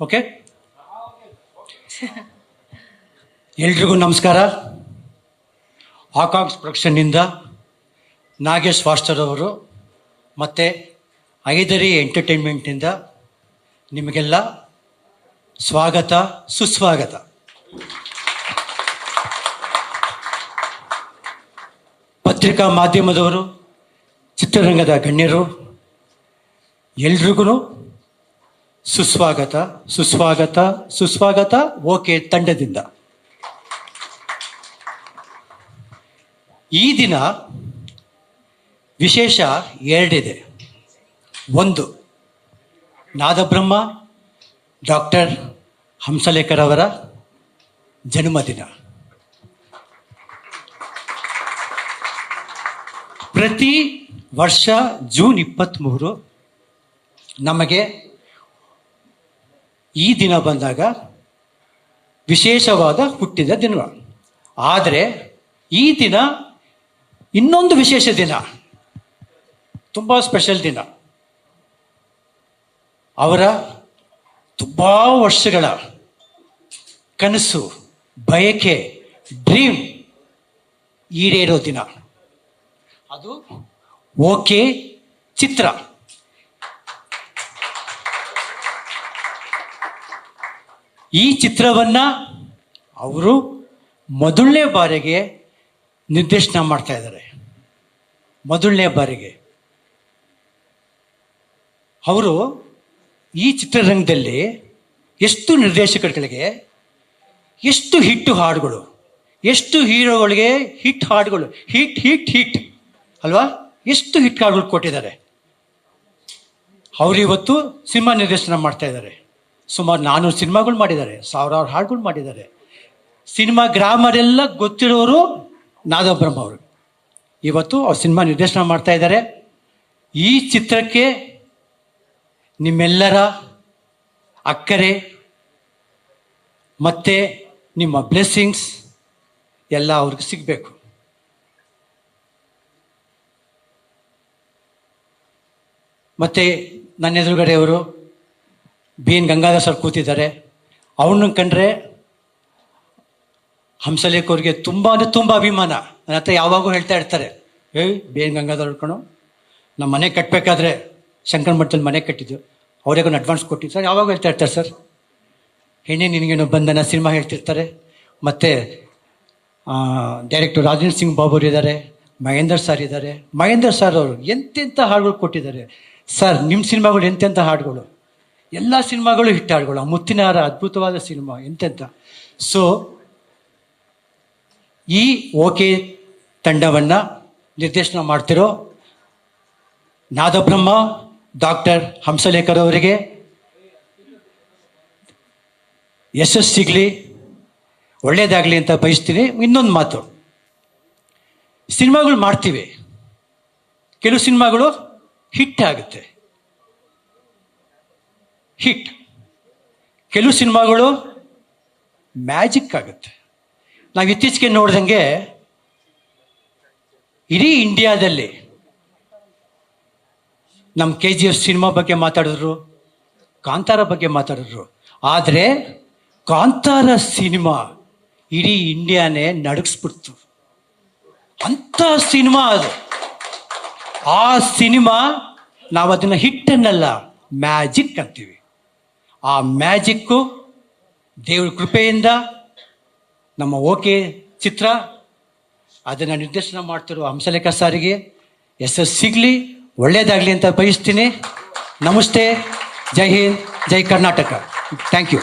Okay, ಎಲ್ರಿಗೂ ನಮಸ್ಕಾರ. ಆಕಾಂಕ್ಷ ಪ್ರೊಡಕ್ಷನ್ನಿಂದ Nagesh faster ಅವರು ಮತ್ತು ಐದರಿ ಎಂಟರ್ಟೈನ್ಮೆಂಟ್ನಿಂದ ನಿಮಗೆಲ್ಲ ಸ್ವಾಗತ, ಸುಸ್ವಾಗತ. ಪತ್ರಿಕಾ ಮಾಧ್ಯಮದವರು, ಚಿತ್ರರಂಗದ ಗಣ್ಯರು ಎಲ್ರಿಗೂ ಸುಸ್ವಾಗತ, ಸುಸ್ವಾಗತ, ಸುಸ್ವಾಗತ. ಓಕೆ ತಂಡದಿಂದ ಈ ದಿನ ವಿಶೇಷ ಎರಡಿದೆ. ಒಂದು, ನಾದಬ್ರಹ್ಮ ಡಾಕ್ಟರ್ ಹಂಸಲೇಖರ್ ಅವರ ಜನ್ಮದಿನ. ಪ್ರತಿ ವರ್ಷ ಜೂನ್ 23 ನಮಗೆ ಈ ದಿನ ಬಂದಾಗ ವಿಶೇಷವಾದ ಹುಟ್ಟಿದ ದಿನ. ಆದರೆ ಈ ದಿನ ಇನ್ನೊಂದು ವಿಶೇಷ ದಿನ, ತುಂಬ ಸ್ಪೆಷಲ್ ದಿನ. ಅವರ ತುಂಬ ವರ್ಷಗಳ ಕನಸು, ಬಯಕೆ, ಡ್ರೀಮ್ ಈಡೇರೋ ದಿನ. ಅದು ಓಕೆ ಚಿತ್ರ. ಈ ಚಿತ್ರವನ್ನು ಅವರು ಮೊದಲನೇ ಬಾರಿಗೆ ನಿರ್ದೇಶನ ಮಾಡ್ತಾ ಇದ್ದಾರೆ. ಮೊದಲನೇ ಬಾರಿಗೆ ಅವರು ಈ ಚಿತ್ರರಂಗದಲ್ಲಿ ಎಷ್ಟು ನಿರ್ದೇಶಕರುಗಳಿಗೆ ಎಷ್ಟು ಹಿಟ್ಟು ಹಾಡುಗಳು, ಎಷ್ಟು ಹೀರೋಗಳಿಗೆ ಹಿಟ್ ಹಾಡುಗಳು, ಹಿಟ್ ಹಿಟ್ ಹಿಟ್ ಅಲ್ವಾ, ಎಷ್ಟು ಹಿಟ್ ಹಾಡುಗಳು ಕೊಟ್ಟಿದ್ದಾರೆ. ಅವರು ಇವತ್ತು ಸಿನಿಮಾ ನಿರ್ದೇಶನ ಮಾಡ್ತಾ ಇದ್ದಾರೆ. ಸುಮಾರು 400 ಸಿನಿಮಾಗಳು ಮಾಡಿದ್ದಾರೆ, ಸಾವಿರಾರು ಹಾಡುಗಳು ಮಾಡಿದ್ದಾರೆ. ಸಿನಿಮಾ ಗ್ರಾಮರ್ ಎಲ್ಲ ಗೊತ್ತಿರೋರು ನಾದಬ್ರಹ್ಮ ಅವರು. ಇವತ್ತು ಅವ್ರು ಸಿನಿಮಾ ನಿರ್ದೇಶನ ಮಾಡ್ತಾ ಇದ್ದಾರೆ. ಈ ಚಿತ್ರಕ್ಕೆ ನಿಮ್ಮೆಲ್ಲರ ಅಕ್ಕರೆ ಮತ್ತು ನಿಮ್ಮ ಬ್ಲೆಸ್ಸಿಂಗ್ಸ್ ಎಲ್ಲ ಅವ್ರಿಗೆ ಸಿಗಬೇಕು. ಮತ್ತು ನನ್ನ ಎದುರುಗಡೆ ಅವರು BN ಗಂಗಾಧರ್ ಸರ್ ಕೂತಿದ್ದಾರೆ. ಅವನ್ನ ಕಂಡ್ರೆ ಹಂಸಲೇಖ್ ಅವ್ರಿಗೆ ತುಂಬ ಅಂದರೆ ತುಂಬ ಅಭಿಮಾನ. ನನ್ನ ಹತ್ರ ಯಾವಾಗೂ ಹೇಳ್ತಾ ಇರ್ತಾರೆ, BN ಗಂಗಾಧರ್ ಕಣೋ, ನಮ್ಮ ಮನೆ ಕಟ್ಟಬೇಕಾದ್ರೆ ಶಂಕರ ಮಠದಲ್ಲಿ ಮನೆ ಕಟ್ಟಿದ್ದು, ಅವ್ರಿಗೊಂದು ಅಡ್ವಾನ್ಸ್ ಕೊಟ್ಟಿದ್ದು ಸರ್. ಯಾವಾಗ ಹೇಳ್ತಾ ಇರ್ತಾರೆ ಸರ್, ಹೆಣ್ಣೆ ನಿನಗೇನು ಬಂಧನ ಸಿನಿಮಾ ಹೇಳ್ತಿರ್ತಾರೆ. ಮತ್ತು ಡೈರೆಕ್ಟರ್ ರಾಜೇಂದ್ರ ಸಿಂಗ್ ಬಾಬು ಅವರು ಇದ್ದಾರೆ, ಮಹೇಂದರ್ ಸರ್ ಇದ್ದಾರೆ. ಮಹೇಂದರ್ ಸರ್ ಅವರು ಎಂತೆಂಥ ಹಾಡುಗಳು ಕೊಟ್ಟಿದ್ದಾರೆ ಸರ್. ನಿಮ್ಮ ಸಿನಿಮಾಗಳು ಎಂತೆಂಥ ಹಾಡುಗಳು, ಎಲ್ಲ ಸಿನಿಮಾಗಳು ಹಿಟ್ ಹಾಡುಗಳು. ಮುತ್ತಿನ ಹಾರ ಅದ್ಭುತವಾದ ಸಿನಿಮಾ, ಎಂತೆಂಥ. ಸೊ ಈ ಓಕೆ ತಂಡವನ್ನು ನಿರ್ದೇಶನ ಮಾಡ್ತಿರೋ ನಾದಬ್ರಹ್ಮ ಡಾಕ್ಟರ್ ಹಂಸಲೇಖರ್ ಅವರಿಗೆ ಯಶಸ್ಸು ಸಿಗಲಿ, ಒಳ್ಳೆಯದಾಗಲಿ ಅಂತ ಬಯಸ್ತೀನಿ. ಇನ್ನೊಂದು ಮಾತು, ಸಿನಿಮಾಗಳು ಮಾಡ್ತೀವಿ, ಕೆಲವು ಸಿನಿಮಾಗಳು ಹಿಟ್ ಆಗುತ್ತೆ, ಹಿಟ್. ಕೆಲವು ಸಿನಿಮಾಗಳು ಮ್ಯಾಜಿಕ್ ಆಗುತ್ತೆ. ನಾವು ಇತ್ತೀಚೆಗೆ ನೋಡ್ದಂಗೆ ಇಡೀ ಇಂಡಿಯಾದಲ್ಲಿ ನಮ್ಮ KGF ಸಿನಿಮಾ ಬಗ್ಗೆ ಮಾತಾಡಿದ್ರು, ಕಾಂತಾರ ಬಗ್ಗೆ ಮಾತಾಡಿದ್ರು. ಆದರೆ ಕಾಂತಾರ ಸಿನಿಮಾ ಇಡೀ ಇಂಡಿಯಾನೇ ನಡಗಿಸ್ಬಿಡ್ತು. ಅಂಥ ಸಿನಿಮಾ ಅದು. ಆ ಸಿನಿಮಾ ನಾವು ಅದನ್ನು ಹಿಟ್ ಅನ್ನಲ್ಲ, ಮ್ಯಾಜಿಕ್ ಅಂತೀವಿ. ಆ ಮ್ಯಾಜಿಕ್ಕು ದೇವ್ರ ಕೃಪೆಯಿಂದ ನಮ್ಮ ಓಕೆ ಚಿತ್ರ ಅದನ್ನು ನಿರ್ದೇಶನ ಮಾಡ್ತಿರೋ ಹಂಸಲೇಖ ಸಾರಿಗೆ ಯಶಸ್ಸು ಸಿಗಲಿ, ಒಳ್ಳೆಯದಾಗಲಿ ಅಂತ ಬಯಸ್ತೀನಿ. ನಮಸ್ತೆ, ಜೈ ಹಿಂದ್, ಜೈ ಕರ್ನಾಟಕ. Thank you.